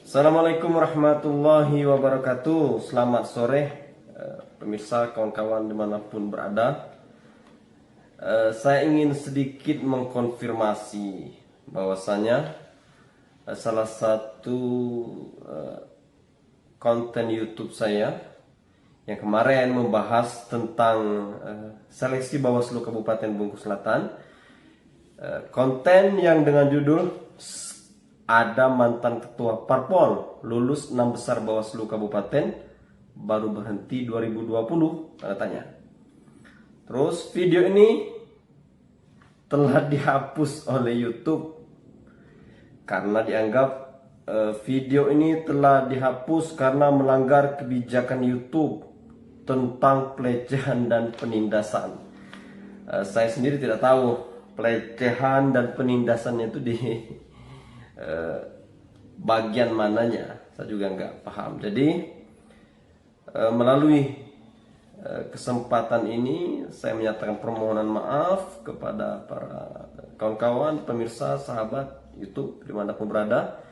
Assalamualaikum warahmatullahi wabarakatuh. Selamat sore pemirsa, kawan-kawan dimanapun berada. Saya ingin sedikit mengkonfirmasi bahwasanya salah satu konten YouTube saya yang kemarin membahas tentang seleksi Bawaslu Kabupaten Bungkulu Selatan, konten yang dengan judul "Ada mantan ketua parpol lulus 6 besar Bawaslu Kabupaten baru berhenti 2020?" tanda tanya. Terus video ini telah dihapus oleh YouTube karena dianggap video ini telah dihapus karena melanggar kebijakan YouTube tentang pelecehan dan penindasan. Saya sendiri tidak tahu pelecehan dan penindasannya itu di bagian mananya, saya juga nggak paham. Jadi melalui kesempatan ini saya menyatakan permohonan maaf kepada para kawan-kawan, pemirsa, sahabat YouTube dimanapun berada.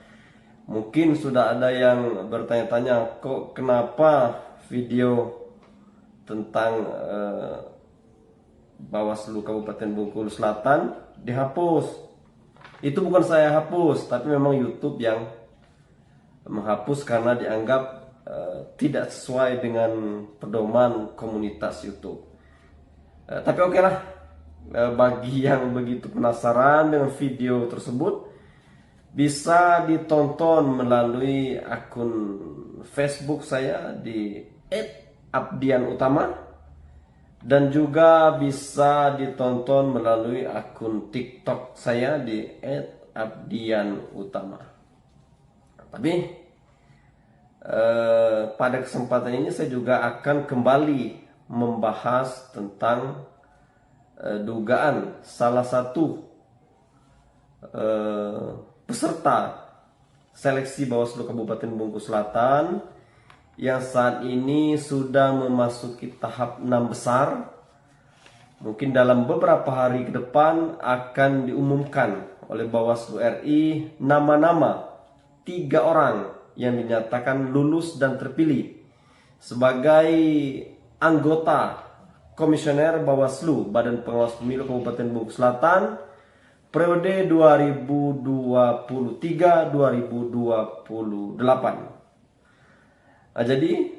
Mungkin sudah ada yang bertanya-tanya, kok kenapa video tentang Bawaslu Kabupaten Bungkulu Selatan dihapus? Itu bukan saya hapus, tapi memang YouTube yang menghapus karena dianggap tidak sesuai dengan pedoman komunitas YouTube. Tapi oke lah, bagi yang begitu penasaran dengan video tersebut, bisa ditonton melalui akun Facebook saya di @abdianutama, dan juga bisa ditonton melalui akun TikTok saya di @abdianutama. Tapi pada kesempatan ini saya juga akan kembali membahas tentang dugaan salah satu peserta seleksi Bawaslu Kabupaten Bungkulu Selatan yang saat ini sudah memasuki tahap 6 besar. Mungkin dalam beberapa hari ke depan akan diumumkan oleh Bawaslu RI nama-nama 3 orang yang dinyatakan lulus dan terpilih sebagai anggota komisioner Bawaslu Badan Pengawas Pemilu Kabupaten Bungkulu Selatan periode 2023-2028. Jadi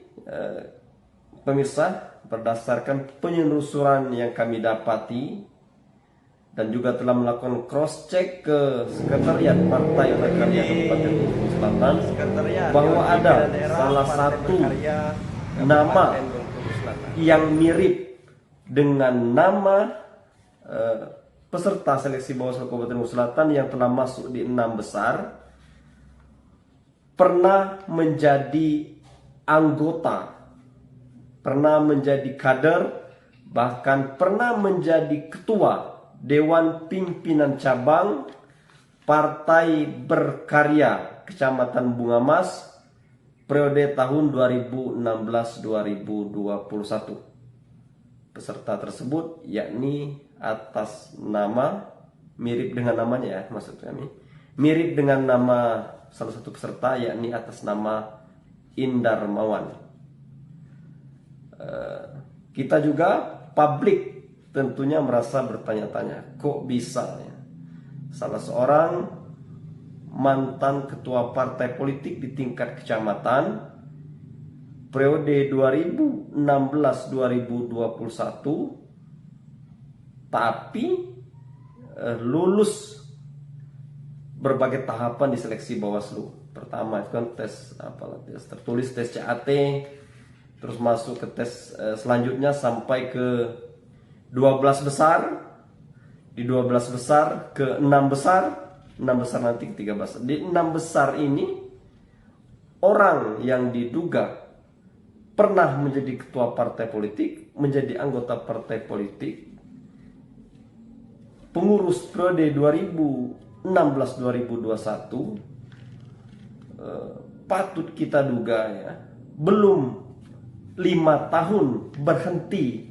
pemirsa, berdasarkan penelusuran yang kami dapati dan juga telah melakukan cross check ke Sekretariat Partai Karya Kabupaten Bungkulu Selatan bahwa ada salah satu nama yang mirip dengan nama peserta seleksi Bawaslu Kabupaten Bungkulu Selatan yang telah masuk di 6 besar, pernah menjadi anggota, pernah menjadi kader, bahkan pernah menjadi ketua Dewan Pimpinan Cabang Partai Berkarya Kecamatan Bunga Mas periode tahun 2016-2021. Peserta tersebut yakni atas nama, mirip dengan namanya ya, maksud kami mirip dengan nama salah satu peserta yakni atas nama Indar Mawan. Kita juga publik tentunya merasa bertanya-tanya, kok bisa ya salah seorang mantan ketua partai politik di tingkat kecamatan periode 2016-2021 tapi lulus berbagai tahapan di seleksi Bawaslu. Pertama itu kan tes tes tertulis, tes CAT, terus masuk ke tes selanjutnya sampai ke 12 besar, di 12 besar ke 6 besar, 6 besar nanti ke 3 besar. Di 6 besar ini orang yang diduga pernah menjadi ketua partai politik, menjadi anggota partai politik, pengurus periode 2016-2021, patut kita duga ya belum 5 tahun berhenti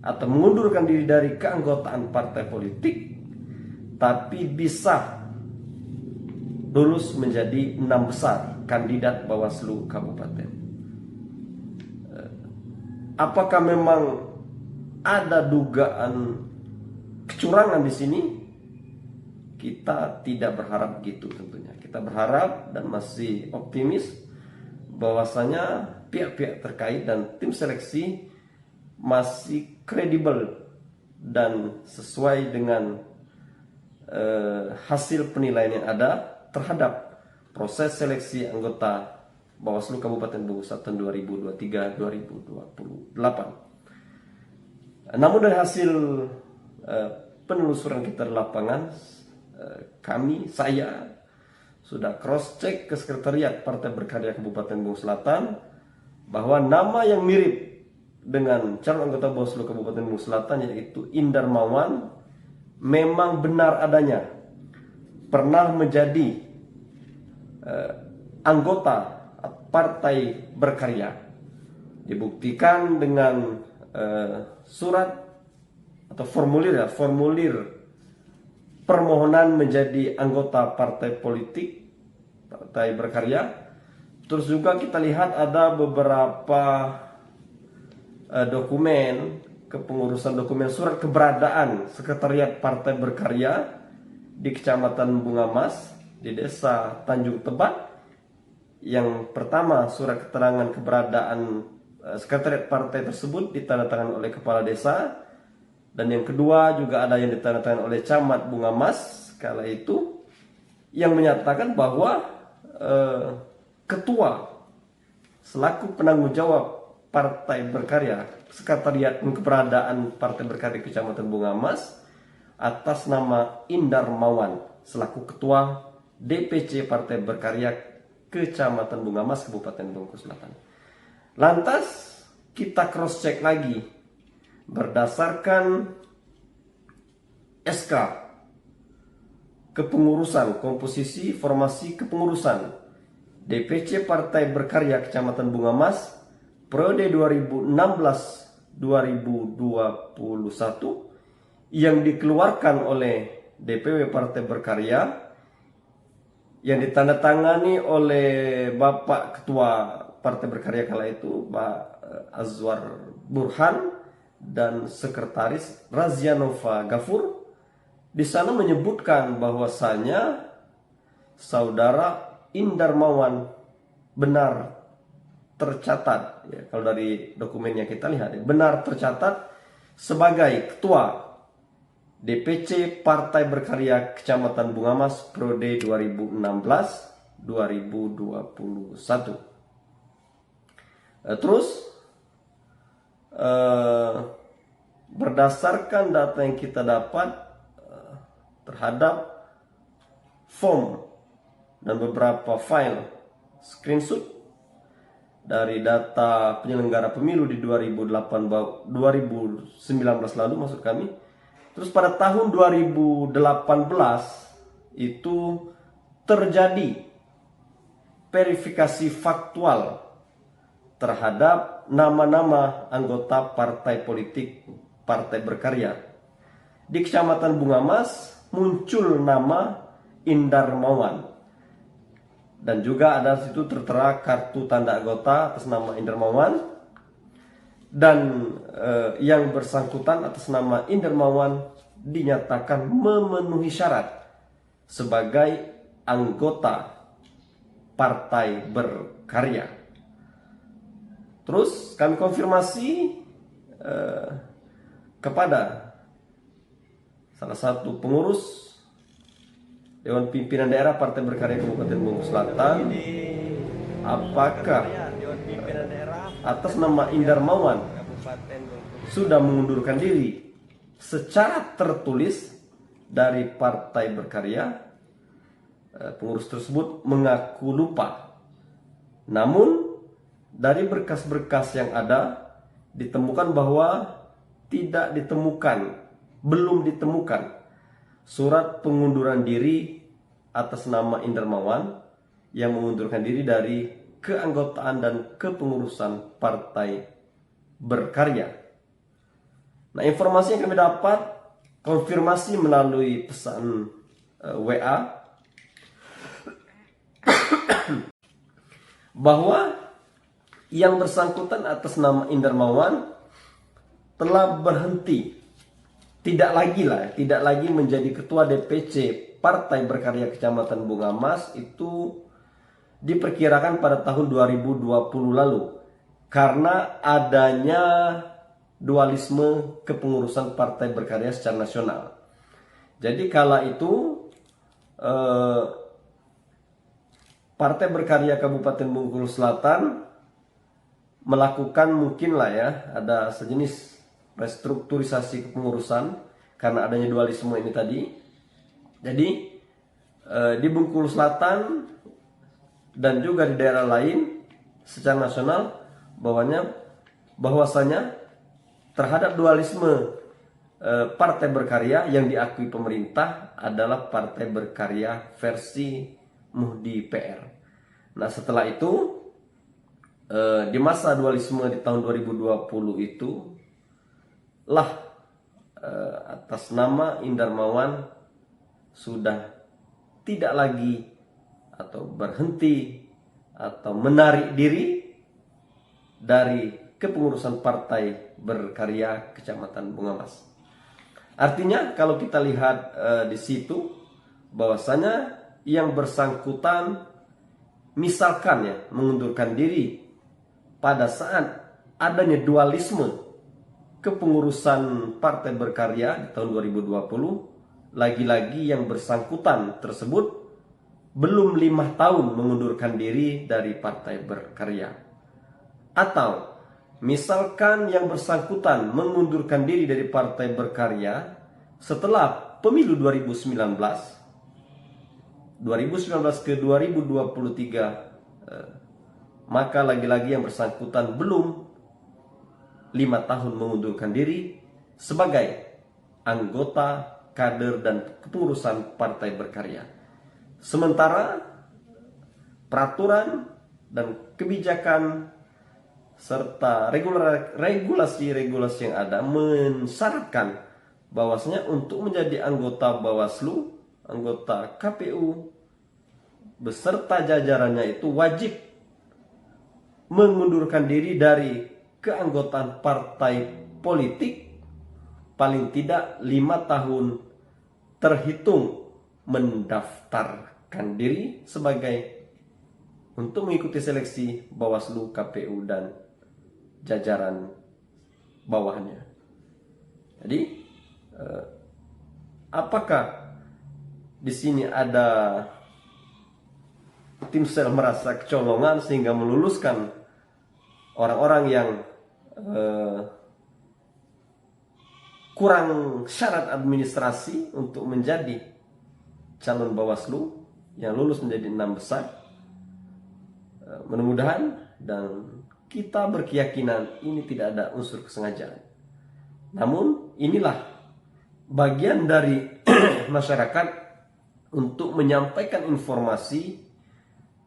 atau mengundurkan diri dari keanggotaan partai politik, tapi bisa lulus menjadi 6 besar kandidat Bawaslu Kabupaten. Apakah memang ada dugaan kecurangan di sini? Kita tidak berharap gitu tentunya. Kita berharap dan masih optimis bahwasanya pihak-pihak terkait dan tim seleksi masih kredibel dan sesuai dengan hasil penilaian yang ada terhadap proses seleksi anggota Bawaslu Kabupaten Bungkus Selatan 2023-2028. Namun dari hasil penelusuran kita di lapangan, saya sudah cross check ke sekretariat Partai Berkarya Kabupaten Bungkus Selatan bahwa nama yang mirip dengan calon anggota Bawaslu Kabupaten Bungkus Selatan yaitu Indar Mawan memang benar adanya pernah menjadi anggota Partai Berkarya. Dibuktikan dengan surat atau formulir permohonan menjadi anggota partai politik Partai Berkarya. Terus juga kita lihat ada beberapa dokumen kepengurusan, dokumen surat keberadaan sekretariat Partai Berkarya di Kecamatan Bunga Mas di Desa Tanjung Tebak. Yang pertama, surat keterangan keberadaan sekretariat partai tersebut ditandatangani oleh kepala desa, dan yang kedua juga ada yang ditandatangani oleh camat Bunga Mas kala itu, yang menyatakan bahwa ketua selaku penanggung jawab Partai Berkarya, sekretariat keberadaan Partai Berkarya Kecamatan Bunga Mas atas nama Indar Mawan selaku ketua DPC Partai Berkarya Kecamatan Bunga Mas Kabupaten Bungkus Selatan. Lantas kita cross check lagi berdasarkan SK kepengurusan, komposisi formasi kepengurusan DPC Partai Berkarya Kecamatan Bunga Mas periode 2016-2021 yang dikeluarkan oleh DPW Partai Berkarya yang ditandatangani oleh Bapak Ketua Partai Berkarya kala itu, Pak Azwar Burhan, dan Sekretaris Razianova Gafur. Di sana menyebutkan bahwasanya saudara Indar Mawan benar tercatat, ya, kalau dari dokumen yang kita lihat, benar tercatat sebagai ketua DPC Partai Berkarya Kecamatan Bunga Mas periode 2016-2021. Terus berdasarkan data yang kita dapat terhadap form dan beberapa file screenshot dari data penyelenggara pemilu di 2019 lalu maksud kami. Terus pada tahun 2018 itu terjadi verifikasi faktual terhadap nama-nama anggota partai politik Partai Berkarya. Di Kecamatan Bunga Mas muncul nama Indar Mawan. Dan juga ada situ tertera kartu tanda anggota atas nama Indar Mawan. Dan yang bersangkutan atas nama Indar Mawan dinyatakan memenuhi syarat sebagai anggota Partai Berkarya. Terus kami konfirmasi kepada salah satu pengurus Dewan Pimpinan Daerah Partai Berkarya Kabupaten Bungkus Selatan, apakah atas nama Indar Mawan sudah mengundurkan diri secara tertulis dari Partai Berkarya. Pengurus tersebut mengaku lupa. Namun dari berkas-berkas yang ada ditemukan bahwa belum ditemukan surat pengunduran diri atas nama Indar Mawan yang mengundurkan diri dari keanggotaan dan kepengurusan Partai Berkarya. Nah, informasi yang kami dapat konfirmasi melalui pesan WA bahwa yang bersangkutan atas nama Indar Mawan telah berhenti, tidak lagi menjadi ketua DPC Partai Berkarya Kecamatan Bunga Mas. Itu diperkirakan pada tahun 2020 lalu karena adanya dualisme kepengurusan Partai Berkarya secara nasional. Jadi kala itu Partai Berkarya Kabupaten Bengkulu Selatan melakukan ada sejenis restrukturisasi kepengurusan karena adanya dualisme ini tadi. Jadi di Bengkulu Selatan dan juga di daerah lain secara nasional bahwasanya terhadap dualisme Partai Berkarya yang diakui pemerintah adalah Partai Berkarya versi Muhdi PR. Nah, setelah itu di masa dualisme di tahun 2020 itu lah atas nama Indar Mawan sudah tidak lagi atau berhenti atau menarik diri dari kepengurusan Partai Berkarya Kecamatan Bunga Mas. Artinya kalau kita lihat di situ bahwasanya yang bersangkutan misalkan mengundurkan diri pada saat adanya dualisme kepengurusan Partai Berkarya di tahun 2020, lagi-lagi yang bersangkutan tersebut belum 5 tahun mengundurkan diri dari Partai Berkarya. Atau misalkan yang bersangkutan mengundurkan diri dari Partai Berkarya setelah pemilu 2019 ke 2023, maka lagi-lagi yang bersangkutan belum 5 tahun mengundurkan diri sebagai anggota kader dan kepengurusan Partai Berkarya. Sementara peraturan dan kebijakan serta regulasi-regulasi yang ada mensyaratkan bahwasanya untuk menjadi anggota Bawaslu, anggota KPU beserta jajarannya itu wajib mengundurkan diri dari keanggotaan partai politik paling tidak 5 tahun terhitung mendaftarkan diri sebagai untuk mengikuti seleksi Bawaslu, KPU dan jajaran bawahnya. Jadi apakah di sini ada tim sel merasa kecolongan sehingga meluluskan orang-orang yang kurang syarat administrasi untuk menjadi calon Bawaslu yang lulus menjadi 6 besar? Mudah-mudahan dan kita berkeyakinan ini tidak ada unsur kesengajaan. Namun inilah bagian dari masyarakat untuk menyampaikan informasi,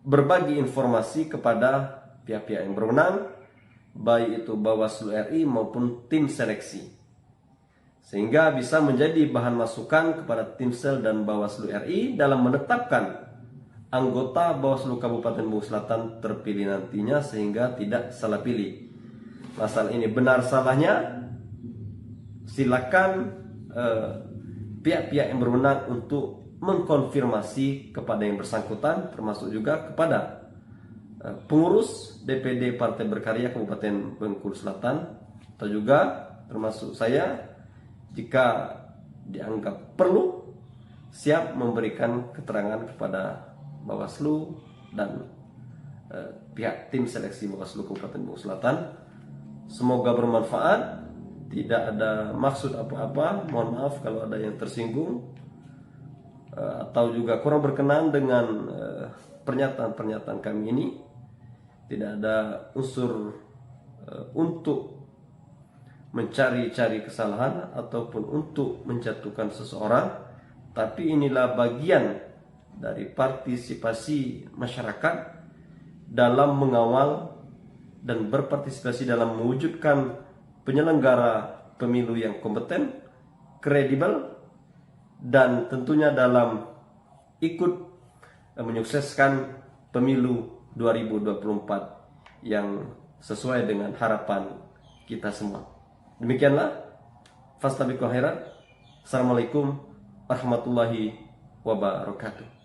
berbagi informasi kepada pihak-pihak yang berwenang, baik itu Bawaslu RI maupun tim seleksi, sehingga bisa menjadi bahan masukan kepada tim sel dan Bawaslu RI dalam menetapkan anggota Bawaslu Kabupaten Bengkulu Selatan terpilih nantinya sehingga tidak salah pilih. Masalah ini benar salahnya silakan pihak-pihak yang berwenang untuk mengkonfirmasi kepada yang bersangkutan, termasuk juga kepada pengurus DPD Partai Berkarya Kabupaten Bengkulu Selatan, atau juga termasuk saya jika dianggap perlu siap memberikan keterangan kepada Bawaslu dan pihak tim seleksi Bawaslu Kabupaten Bengkulu Selatan. Semoga bermanfaat, tidak ada maksud apa-apa. Mohon maaf kalau ada yang tersinggung atau juga kurang berkenan dengan pernyataan-pernyataan kami ini. Tidak ada unsur untuk mencari-cari kesalahan ataupun untuk menjatuhkan seseorang, tapi inilah bagian dari partisipasi masyarakat dalam mengawal dan berpartisipasi dalam mewujudkan penyelenggara pemilu yang kompeten, kredibel, dan tentunya dalam ikut menyukseskan pemilu 2024 yang sesuai dengan harapan kita semua. Demikianlah, fastabiqul khairat. Assalamualaikum warahmatullahi wabarakatuh.